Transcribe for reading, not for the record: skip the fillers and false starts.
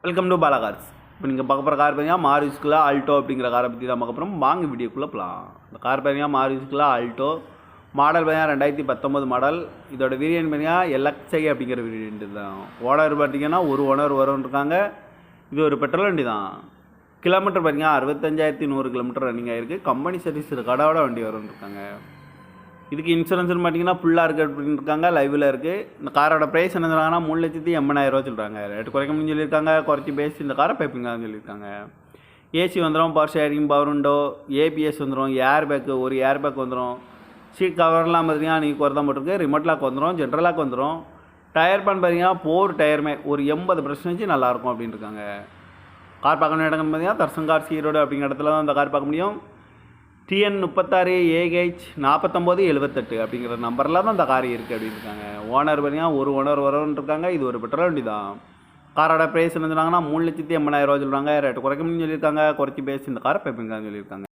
Welcome to Bala cars. இப்போ நீங்கள் பார்க்க போகிற கார் பார்த்தீங்கன்னா மாருதிக்குள்ள ஆல்டோ அப்படிங்கிற காரை பற்றி தான் பார்க்க போகிறோம். வாங்க வீடியோக்குள்ளே போகலாம். இந்த கார் பார்த்தீங்கன்னா மாருதிக்குள்ள ஆல்டோ மாடல் பார்த்தீங்கன்னா 2019 மாடல். இதோட வேரியன்ட் பார்த்தீங்கன்னா எல்எக்ஸ்ஐ அப்படிங்கிற வேரியன்ட் தான். ஓனர் பார்த்தீங்கன்னா ஒரு ஓனர் வரும்னு இருக்காங்க. இது ஒரு பெட்ரோல் வண்டி தான். கிலோமீட்டர் பார்த்தீங்கன்னா 65,100 கிலோமீட்டர் ரன்னிங் ஆகிருக்கு. கம்பெனி சர்வீஸ் ரெக்கார்டோட வண்டி வரும்னு இருக்காங்க. இதுக்கு இன்சூரன்ஸ்னு பார்த்தீங்கன்னா ஃபுல்லாக இருக்குது அப்படின்னு இருக்காங்க. லைவில் இருக்குது. இந்த காரோட ப்ரைஸ் என்ன சொல்கிறாங்கன்னா 3,80,000 சொல்கிறாங்க. ரேட்டு குறைக்க முடியும்னு சொல்லியிருக்காங்க. குறைச்சி பேசி இந்த காரை பைப்பிங்கான்னு சொல்லியிருக்காங்க. ஏசி வந்துடும், power sharing, power window, ABS வந்துடும், ஏர் பேக்கு ஒரு ஏர் பேக் வந்துடும். சீட் கவர்லாம் பார்த்தீங்கன்னா நீங்கள் குறை தான் போட்டிருக்கு. ரிமோட் லாக் வந்துடும், ஜென்ரல் லாக் வந்துடும். டயர் பேன் பார்த்தீங்கன்னா 4 டயருமே ஒரு 80% நல்லாயிருக்கும் அப்படின்னு இருக்காங்க. கார் பார்க்கணும் இடங்கன்னு பார்த்தீங்கன்னா தர்சன் கார் ஈரோடு அப்படிங்கிற இடத்துல தான் இந்த கார் பார்க்க முடியும். TN 36 AH 4978 அப்படிங்கிற நம்பரில் தான் இந்த கார் இருக்குது அப்படின்னு இருக்காங்க. ஓனர் பார்த்தீங்கன்னா ஒரு ஓனர் வரும்னு இருக்காங்க. இது ஒரு பெட்ரோல் வண்டி தான். காரோட ப்ரைஸ் என்ன சொன்னாங்கன்னா 3,80,000 சொல்கிறாங்க. ரேட்டு குறைக்கணும்னு சொல்லியிருக்காங்க. குறைச்சி பேசி இந்த காரை பைப்பிங்கான்னு சொல்லியிருக்காங்க.